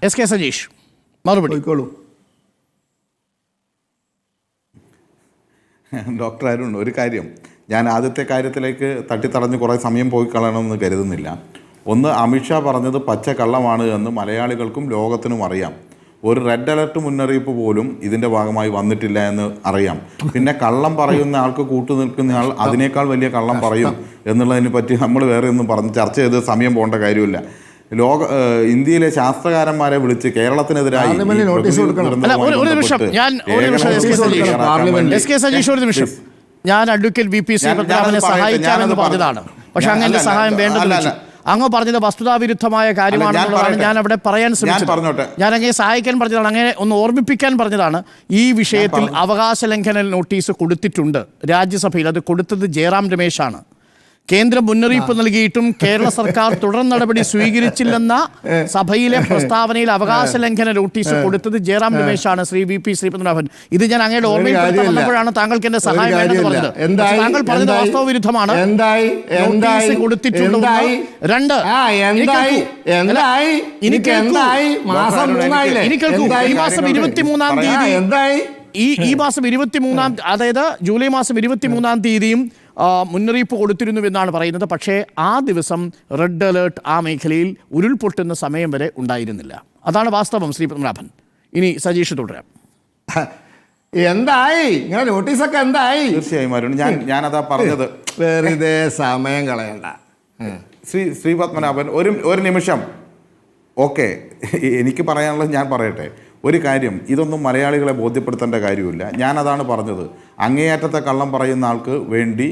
S K Sajeesh മറുപടി. Doctor Arun, ഒരു കാര്യം ഞാൻ ആദ്യത്തെ കാര്യത്തിലേക്ക് തട്ടിത്തടഞ്ഞ് കുറേ സമയം പോയി കളയണമെന്ന് കരുതുന്നില്ല. ഒന്ന്, അമിത്ഷാ പറഞ്ഞത് പച്ച കള്ളമാണ് എന്ന് മലയാളികൾക്കും ലോകത്തിനും അറിയാം. ഒരു റെഡ് അലർട്ട് മുന്നറിയിപ്പ് പോലും ഇതിൻ്റെ ഭാഗമായി വന്നിട്ടില്ല എന്ന് അറിയാം. പിന്നെ കള്ളം പറയുന്ന ആൾക്ക് കൂട്ടു നിൽക്കുന്ന ആൾ അതിനേക്കാൾ വലിയ കള്ളം പറയും എന്നുള്ളതിനെ പറ്റി നമ്മൾ വേറെ ഒന്നും പറഞ്ഞ് ചർച്ച ചെയ്ത് സമയം പോകേണ്ട കാര്യമില്ല. ഇന്ത്യയിലെ ശാസ്ത്രകാരന്മാരെ വിളിച്ച് കേരളത്തിനെതിരായി ഞാൻ അഡ്വക്കേറ്റ് വി പി ശ്രീപത്മനാഭനെ സഹായിക്കാമെന്ന് പറഞ്ഞതാണ്. പക്ഷെ അങ്ങനെ സഹായം വേണ്ടതില്ല. അങ്ങ് പറഞ്ഞത് വസ്തുതാവിരുദ്ധമായ കാര്യമാണെന്നുള്ളതാണ് ഞാൻ അവിടെ പറയാൻ ശ്രമിച്ചത്. ഞാൻ അങ്ങനെ സഹായിക്കാൻ പറഞ്ഞതാണ്, അങ്ങനെ ഒന്ന് ഓർമ്മിപ്പിക്കാൻ പറഞ്ഞതാണ്. ഈ വിഷയത്തിൽ അവകാശ ലംഘന നോട്ടീസ് കൊടുത്തിട്ടുണ്ട് രാജ്യസഭയിൽ. അത് കൊടുത്തത് ജയറാം രമേശാണ്. കേന്ദ്രം മുന്നറിയിപ്പ് നൽകിയിട്ടും കേരള സർക്കാർ തുടർ നടപടി സ്വീകരിച്ചില്ലെന്ന സഭയിലെ പ്രസ്താവനയിൽ അവകാശ ലംഘന നോട്ടീസ് കൊടുത്തത് ജയറാം രമേശാണ്. ശ്രീ വി പി ശ്രീപത്മനാഭൻ, ഇത് ഞാൻ അങ്ങയുടെ ഓർമ്മയിൽപ്പെടുത്താൻ വന്നപ്പോഴാണ് താങ്കൾക്ക് എന്റെ സഹായം വേണമെന്ന് പറഞ്ഞത്. താങ്കൾ പറഞ്ഞത് വാസ്തവ വിരുദ്ധമാണ്. നോട്ടീസ് കൊടുത്തിട്ടുണ്ട്. രണ്ട്, ഇനി കേൾക്കൂ, ഈ മാസം 23-ാം തീയതി ഈ മാസം 23-ാം, അതായത് ജൂലൈ മാസം 23-ാം തീയതിയും മുന്നറിയിപ്പ് കൊടുത്തിരുന്നുവെന്നാണ് പറയുന്നത്. പക്ഷേ ആ ദിവസം റെഡ് അലേർട്ട് ആ മേഖലയിൽ ഉരുൾപൊട്ടുന്ന സമയം വരെ ഉണ്ടായിരുന്നില്ല. അതാണ് വാസ്തവം. ശ്രീ പത്മനാഭൻ, ഇനി സജീഷ് തുടരാം. എന്തായി ഇങ്ങനെ നോട്ടീസൊക്കെ എന്തായി? തീർച്ചയായും ഞാനതാ പറഞ്ഞത്, വെറുതെ സമയം കളയണ്ട. ശ്രീ പത്മനാഭൻ, ഒരു നിമിഷം. ഓക്കെ, എനിക്ക് പറയാനുള്ളത് ഞാൻ പറയട്ടെ. ഒരു കാര്യം, ഇതൊന്നും മലയാളികളെ ബോധ്യപ്പെടുത്തേണ്ട കാര്യമില്ല. ഞാനതാണ് പറഞ്ഞത്. അങ്ങേയറ്റത്തെ കള്ളം പറയുന്ന ആൾക്ക് വേണ്ടി,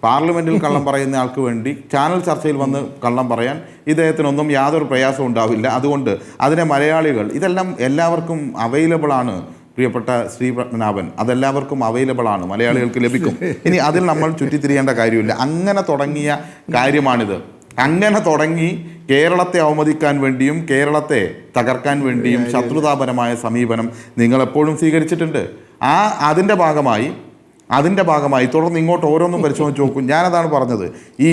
പാർലമെൻറ്റിൽ കള്ളം പറയുന്ന ആൾക്ക് വേണ്ടി ചാനൽ ചർച്ചയിൽ വന്ന് കള്ളം പറയാൻ ഇദ്ദേഹത്തിനൊന്നും യാതൊരു പ്രയാസവും ഉണ്ടാവില്ല. അതുകൊണ്ട് അതിനെ മലയാളികൾ, ഇതെല്ലാം എല്ലാവർക്കും അവൈലബിൾ ആണ്. പ്രിയപ്പെട്ട ശ്രീ പത്മനാഭൻ, അതെല്ലാവർക്കും അവൈലബിൾ ആണ്, മലയാളികൾക്ക് ലഭിക്കും. ഇനി അതിൽ നമ്മൾ ചുറ്റിത്തിരിയേണ്ട കാര്യമില്ല. അങ്ങനെ തുടങ്ങിയ കാര്യമാണിത്. അങ്ങനെ തുടങ്ങി കേരളത്തെ അവമതിക്കാൻ വേണ്ടിയും കേരളത്തെ തകർക്കാൻ വേണ്ടിയും ശത്രുതാപരമായ സമീപനം നിങ്ങളെപ്പോഴും സ്വീകരിച്ചിട്ടുണ്ട്. അതിൻ്റെ ഭാഗമായി തുടർന്ന് ഇങ്ങോട്ട് ഓരോന്നും പരിശോധിച്ച് നോക്കും. ഞാനതാണ് പറഞ്ഞത്. ഈ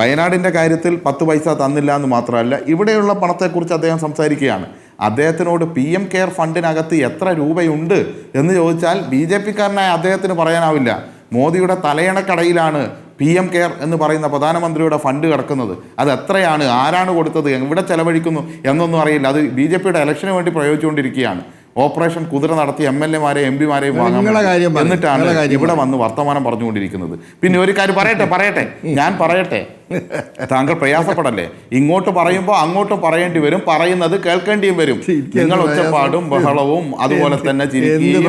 വയനാടിൻ്റെ കാര്യത്തിൽ 10 പൈസ തന്നില്ല എന്ന് മാത്രമല്ല, ഇവിടെയുള്ള പണത്തെക്കുറിച്ച് അദ്ദേഹം സംസാരിക്കുകയാണ്. അദ്ദേഹത്തിനോട് PM കെയർ ഫണ്ടിനകത്ത് എത്ര രൂപയുണ്ട് എന്ന് ചോദിച്ചാൽ BJP-കാരനായ അദ്ദേഹത്തിന് പറയാനാവില്ല. മോദിയുടെ തലയണക്കടയിലാണ് PM കെയർ എന്ന് പറയുന്ന പ്രധാനമന്ത്രിയുടെ ഫണ്ട് കിടക്കുന്നത്. അത് എത്രയാണ്, ആരാണ് കൊടുത്തത്, എവിടെ ചെലവഴിക്കുന്നു എന്നൊന്നും അറിയില്ല. അത് BJP-യുടെ ഇലക്ഷന് വേണ്ടി പ്രയോഗിച്ചുകൊണ്ടിരിക്കുകയാണ്. ഓപ്പറേഷൻ കുതിര നടത്തി MLA-മാരെയും MP-മാരെയും വാങ്ങാൻ, എന്നിട്ടാണ് ഇവിടെ വന്ന് വർത്തമാനം പറഞ്ഞുകൊണ്ടിരിക്കുന്നത്. പിന്നെ ഒരു കാര്യം പറയട്ടെ, ഞാൻ പറയട്ടെ, താങ്കൾ പ്രയാസപ്പെടല്ലേ. ഇങ്ങോട്ട് പറയുമ്പോൾ അങ്ങോട്ടും പറയേണ്ടി വരും, പറയുന്നത് കേൾക്കേണ്ടിയും വരും. നിങ്ങൾ ഒച്ചപ്പാടും ബഹളവും അതുപോലെ തന്നെ ചിരിക്കുകയും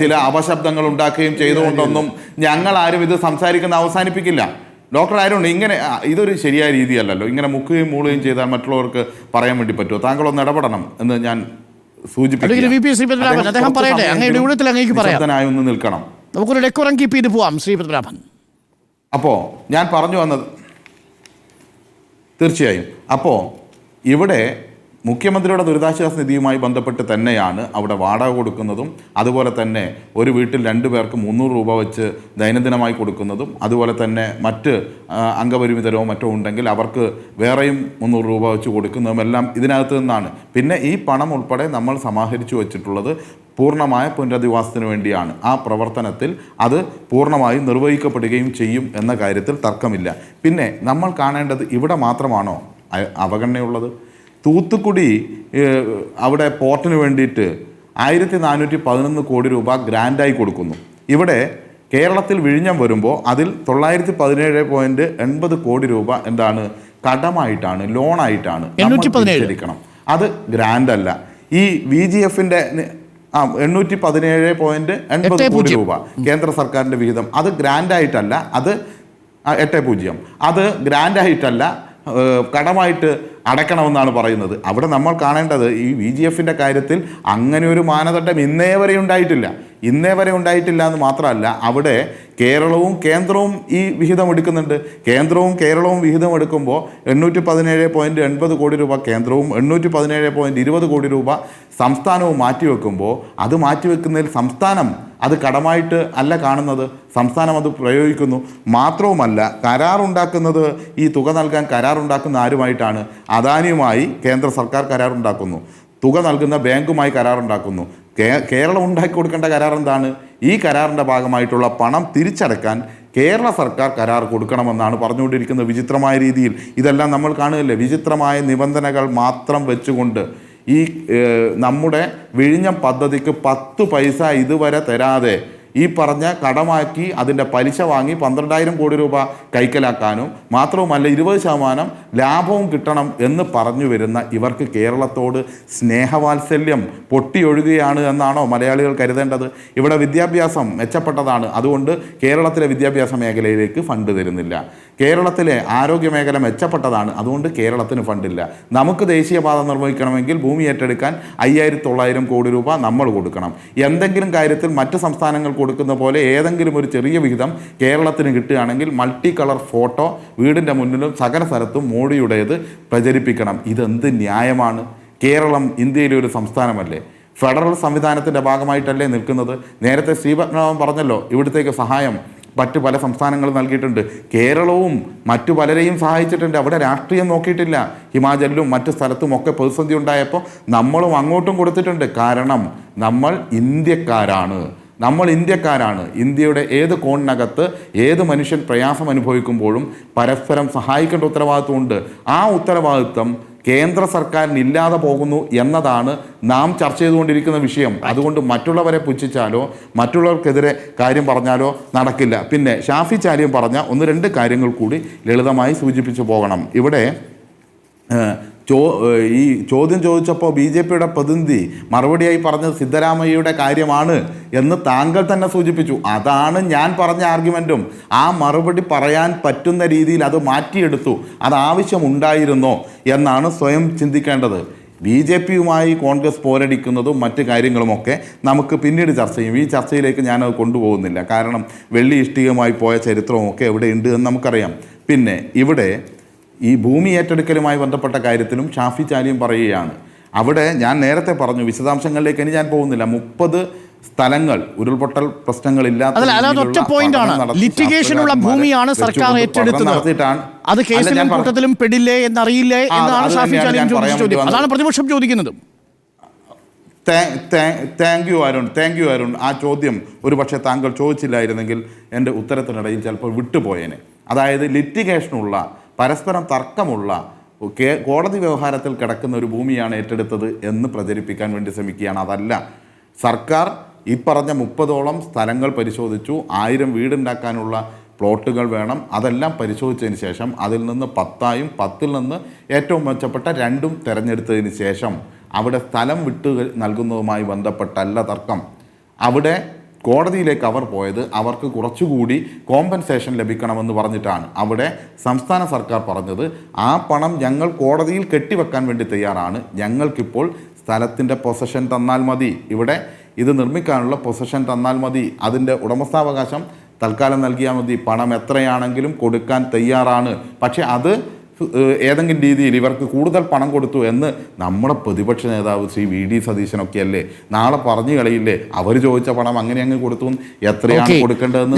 ചില അപശബ്ദങ്ങൾ ഉണ്ടാക്കുകയും ചെയ്തുകൊണ്ടൊന്നും ഞങ്ങൾ ആരും ഇത് സംസാരിക്കുന്ന അവസാനിപ്പിക്കില്ല. ഡോക്ടർ ആരുണ്ട്, ഇങ്ങനെ ഇതൊരു ശരിയായ രീതിയല്ലല്ലോ. ഇങ്ങനെ മുക്കുകയും മൂളുകയും ചെയ്താൽ മറ്റുള്ളവർക്ക് പറയാൻ വേണ്ടി പറ്റുമോ? താങ്കളൊന്ന് ഇടപെടണം എന്ന് ഞാൻ നിൽക്കണം. നമുക്കൊരു ഡെക്കോറം കീപ്പ് ചെയ്ത് പോവാം. ശ്രീ പത്മനാഭൻ, അപ്പോൾ ഞാൻ പറഞ്ഞു വന്നത് തീർച്ചയായും, അപ്പോൾ ഇവിടെ മുഖ്യമന്ത്രിയുടെ ദുരിതാശ്വാസ നിധിയുമായി ബന്ധപ്പെട്ട് തന്നെയാണ് അവിടെ വാടക കൊടുക്കുന്നതും, അതുപോലെ തന്നെ ഒരു വീട്ടിൽ 2 പേർക്ക് 300 രൂപ വെച്ച് ദൈനംദിനമായി കൊടുക്കുന്നതും, അതുപോലെ തന്നെ മറ്റ് അംഗപരിമിതരോ മറ്റോ ഉണ്ടെങ്കിൽ അവർക്ക് വേറെയും 300 രൂപ വെച്ച് കൊടുക്കുന്നതും എല്ലാം ഇതിനകത്ത് നിന്നാണ്. പിന്നെ ഈ പണം ഉൾപ്പെടെ നമ്മൾ സമാഹരിച്ചു വച്ചിട്ടുള്ളത് പൂർണ്ണമായ പുനരധിവാസത്തിന് വേണ്ടിയാണ്. ആ പ്രവർത്തനത്തിൽ അത് പൂർണ്ണമായും നിർവഹിക്കപ്പെടുകയും ചെയ്യും എന്ന കാര്യത്തിൽ തർക്കമില്ല. പിന്നെ നമ്മൾ കാണേണ്ടത്, ഇവിടെ മാത്രമാണോ അവഗണനയുള്ളത്? തൂത്തുക്കുടി അവിടെ പോർട്ടിന് വേണ്ടിയിട്ട് 1411 കോടി രൂപ ഗ്രാൻഡായി കൊടുക്കുന്നു. ഇവിടെ കേരളത്തിൽ വിഴിഞ്ഞം വരുമ്പോൾ അതിൽ 917.80 കോടി രൂപ എന്താണ് കടമായിട്ടാണ്, ലോണായിട്ടാണ് ശരിക്കണം. അത് ഗ്രാൻഡ് അല്ല. ഈ VGF-ന്റെ 817.80 കോടി രൂപ കേന്ദ്ര സർക്കാരിൻ്റെ വിഹിതം, അത് ഗ്രാൻഡായിട്ടല്ല, അത് 80, അത് ഗ്രാൻഡായിട്ടല്ല, കടമായിട്ട് അടയ്ക്കണമെന്നാണ് പറയുന്നത്. അവിടെ നമ്മൾ കാണേണ്ടത്, ഈ VGF-ന്റെ കാര്യത്തിൽ അങ്ങനെ ഒരു മാനദണ്ഡം ഇന്നേ വരെ ഉണ്ടായിട്ടില്ല എന്ന് മാത്രമല്ല, അവിടെ കേരളവും കേന്ദ്രവും ഈ വിഹിതം എടുക്കുന്നുണ്ട്. കേരളവും വിഹിതം എടുക്കുമ്പോൾ 817.80 കോടി രൂപ കേന്ദ്രവും 817.20 കോടി രൂപ സംസ്ഥാനവും മാറ്റിവെക്കുമ്പോൾ, അത് മാറ്റിവെക്കുന്നതിൽ സംസ്ഥാനം അത് കടമായിട്ട് അല്ല കാണുന്നത്, സംസ്ഥാനം അത് പ്രയോഗിക്കുന്നു. മാത്രവുമല്ല, കരാറുണ്ടാക്കുന്നത്, ഈ തുക നൽകാൻ കരാറുണ്ടാക്കുന്ന ആരുമായിട്ടാണ്? അദാനിയുമായി കേന്ദ്ര സർക്കാർ കരാറുണ്ടാക്കുന്നു, തുക നൽകുന്ന ബാങ്കുമായി കരാറുണ്ടാക്കുന്നു. കേരളം ഉണ്ടാക്കി കൊടുക്കേണ്ട കരാർ എന്താണ്? ഈ കരാറിൻ്റെ ഭാഗമായിട്ടുള്ള പണം തിരിച്ചടക്കാൻ കേരള സർക്കാർ കരാർ കൊടുക്കണമെന്നാണ് പറഞ്ഞുകൊണ്ടിരിക്കുന്നത്. വിചിത്രമായ രീതിയിൽ ഇതെല്ലാം നമ്മൾ കാണുകയല്ലേ. വിചിത്രമായ നിബന്ധനകൾ മാത്രം വെച്ചുകൊണ്ട് ഈ നമ്മുടെ വിഴിഞ്ഞം പദ്ധതിക്ക് 10 പൈസ ഇതുവരെ തരാതെ ഈ പറഞ്ഞ കടമാക്കി അതിൻ്റെ പലിശ വാങ്ങി 12,000 കോടി രൂപ കൈക്കലാക്കാനും മാത്രവുമല്ല 20% ലാഭവും കിട്ടണം എന്ന് പറഞ്ഞു വരുന്ന ഇവർക്ക് കേരളത്തോട് സ്നേഹവാത്സല്യം പൊട്ടിയൊഴുകുകയാണ് എന്നാണോ മലയാളികൾ കരുതേണ്ടത്? ഇവിടെ വിദ്യാഭ്യാസം മെച്ചപ്പെട്ടതാണ്, അതുകൊണ്ട് കേരളത്തിലെ വിദ്യാഭ്യാസ മേഖലയിലേക്ക് ഫണ്ട് തരുന്നില്ല. കേരളത്തിലെ ആരോഗ്യ മേഖല മെച്ചപ്പെട്ടതാണ്, അതുകൊണ്ട് കേരളത്തിന് ഫണ്ടില്ല. നമുക്ക് ദേശീയപാത നിർവഹിക്കണമെങ്കിൽ ഭൂമി ഏറ്റെടുക്കാൻ 5,900 കോടി രൂപ നമ്മൾ കൊടുക്കണം. എന്തെങ്കിലും കാര്യത്തിൽ മറ്റ് സംസ്ഥാനങ്ങൾ കൊടുക്കുന്ന പോലെ ഏതെങ്കിലും ഒരു ചെറിയ വിഹിതം കേരളത്തിന് കിട്ടുകയാണെങ്കിൽ മൾട്ടി കളർ ഫോട്ടോ വീടിൻ്റെ മുന്നിലും സകല സ്ഥലത്തും മോഡിയുടേത് പ്രചരിപ്പിക്കണം. ഇതെന്ത് ന്യായമാണ്? കേരളം ഇന്ത്യയിലെ ഒരു സംസ്ഥാനമല്ലേ? ഫെഡറൽ സംവിധാനത്തിൻ്റെ ഭാഗമായിട്ടല്ലേ നിൽക്കുന്നത്? നേരത്തെ ശ്രീപത്മനാഭൻ പറഞ്ഞല്ലോ, ഇവിടത്തേക്ക് സഹായം മറ്റു പല സംസ്ഥാനങ്ങളും നൽകിയിട്ടുണ്ട്. കേരളവും മറ്റു പലരെയും സഹായിച്ചിട്ടുണ്ട്. അവിടെ രാഷ്ട്രീയം നോക്കിയിട്ടില്ല. ഹിമാചലിലും മറ്റു സ്ഥലത്തും ഒക്കെ പ്രതിസന്ധി ഉണ്ടായപ്പോൾ നമ്മളും അങ്ങോട്ടും കൊടുത്തിട്ടുണ്ട്. കാരണം നമ്മൾ ഇന്ത്യക്കാരാണ്. ഇന്ത്യയുടെ ഏത് കോണിനകത്ത് ഏത് മനുഷ്യൻ പ്രയാസം അനുഭവിക്കുമ്പോഴും പരസ്പരം സഹായിക്കേണ്ട ഉത്തരവാദിത്വമുണ്ട്. ആ ഉത്തരവാദിത്വം കേന്ദ്ര സർക്കാരിന് ഇല്ലാതെ പോകുന്നു എന്നതാണ് നാം ചർച്ച ചെയ്തുകൊണ്ടിരിക്കുന്ന വിഷയം. അതുകൊണ്ട് മറ്റുള്ളവരെ പുച്ഛിച്ചാലോ മറ്റുള്ളവർക്കെതിരെ കാര്യം പറഞ്ഞാലോ നടക്കില്ല. പിന്നെ ഷാഫി ചാലിയും പറഞ്ഞ 1-2 കാര്യങ്ങൾ കൂടി ലളിതമായി സൂചിപ്പിച്ചു പോകണം. ഇവിടെ ഈ ചോദ്യം ചോദിച്ചപ്പോൾ BJPയുടെ പ്രതിനിധി മറുപടിയായി പറഞ്ഞത് സിദ്ധരാമയ്യയുടെ കാര്യമാണ് എന്ന് താങ്കൾ തന്നെ സൂചിപ്പിച്ചു. അതാണ് ഞാൻ പറഞ്ഞ ആർഗ്യുമെൻറ്റും. ആ മറുപടി പറയാൻ പറ്റുന്ന രീതിയിൽ അത് മാറ്റിയെടുത്തു. അത് ആവശ്യമുണ്ടായിരുന്നോ എന്നാണ് സ്വയം ചിന്തിക്കേണ്ടത്. BJPയുമായി കോൺഗ്രസ് പോരടിക്കുന്നതും മറ്റ് കാര്യങ്ങളുമൊക്കെ നമുക്ക് പിന്നീട് ചർച്ച ചെയ്യും. ഈ ചർച്ചയിലേക്ക് ഞാനത് കൊണ്ടുപോകുന്നില്ല. കാരണം വെള്ളി ഇഷ്ടികമായി പോയ ചരിത്രമൊക്കെ എവിടെയുണ്ട് എന്ന് നമുക്കറിയാം. പിന്നെ ഇവിടെ ഈ ഭൂമി ഏറ്റെടുക്കലുമായി ബന്ധപ്പെട്ട കാര്യത്തിലും ഷാഫി ചാലിയും പറയുകയാണ്. അവിടെ ഞാൻ നേരത്തെ പറഞ്ഞു, വിശദാംശങ്ങളിലേക്ക് ഇനി ഞാൻ പോകുന്നില്ല. 30 സ്ഥലങ്ങൾ ഉരുൾപൊട്ടൽ പ്രശ്നങ്ങളില്ലാത്ത ലിറ്റിഗേഷനുള്ള ഭൂമിയാണ് സർക്കാർ ഏറ്റെടുത്തത്. അത് കേസിലും കൂട്ടത്തിലും പെടില്ലേ എന്നറിയില്ലേ എന്നാണ് ഷാഫി ചാലിയും ചോദിച്ചത്. അതാണ് പ്രതിപക്ഷം ചോദിക്കുന്നത്. Thank you Arun. ആ ചോദ്യം ഒരു പക്ഷേ താങ്കൾ ചോദിച്ചില്ലായിരുന്നെങ്കിൽ എൻ്റെ ഉത്തരത്തിനിടയിൽ ചിലപ്പോൾ വിട്ടുപോയേനെ. അതായത് ലിറ്റിഗേഷനുള്ള പരസ്പരം തർക്കമുള്ള കോടതി വ്യവഹാരത്തിൽ കിടക്കുന്ന ഒരു ഭൂമിയാണ് ഏറ്റെടുത്തത് എന്ന് പ്രചരിപ്പിക്കാൻ വേണ്ടി ശ്രമിക്കുകയാണ്. അതല്ല, സർക്കാർ ഈ പറഞ്ഞ 30ഓളം സ്ഥലങ്ങൾ പരിശോധിച്ചു. 1000 വീടുണ്ടാക്കാനുള്ള പ്ലോട്ടുകൾ വേണം. അതെല്ലാം പരിശോധിച്ചതിന് ശേഷം അതിൽ നിന്ന് 10ആയും 10ൽ നിന്ന് ഏറ്റവും മെച്ചപ്പെട്ട 2ഉം തിരഞ്ഞെടുത്തതിന് ശേഷം അവിടെ സ്ഥലം വിട്ട് നൽകുന്നതുമായി ബന്ധപ്പെട്ടല്ല തർക്കം. അവിടെ കോടതിയിലേക്ക് അവർ പോയത് അവർക്ക് കുറച്ചുകൂടി കോമ്പൻസേഷൻ ലഭിക്കണമെന്ന് പറഞ്ഞിട്ടാണ്. അവിടെ സംസ്ഥാന സർക്കാർ പറഞ്ഞത് ആ പണം ഞങ്ങൾ കോടതിയിൽ കെട്ടിവെക്കാൻ വേണ്ടി തയ്യാറാണ്, ഞങ്ങൾക്കിപ്പോൾ സ്ഥലത്തിൻ്റെ പൊസഷൻ തന്നാൽ മതി, ഇവിടെ ഇത് നിർമ്മിക്കാനുള്ള പൊസഷൻ തന്നാൽ മതി, അതിൻ്റെ ഉടമസ്ഥാവകാശം തൽക്കാലം നൽകിയാൽ മതി, പണം എത്രയാണെങ്കിലും കൊടുക്കാൻ തയ്യാറാണ്. പക്ഷേ അത് ഏതെങ്കിലും രീതിയിൽ ഇവർക്ക് കൂടുതൽ പണം കൊടുത്തു എന്ന് നമ്മുടെ പ്രതിപക്ഷ നേതാവ് ശ്രീ VD സതീശനൊക്കെ അല്ലേ നാളെ പറഞ്ഞു കളയില്ലേ? അവർ ചോദിച്ച പണം അങ്ങനെ അങ്ങ് കൊടുത്തു, എത്രയാണ് കൊടുക്കേണ്ടതെന്ന്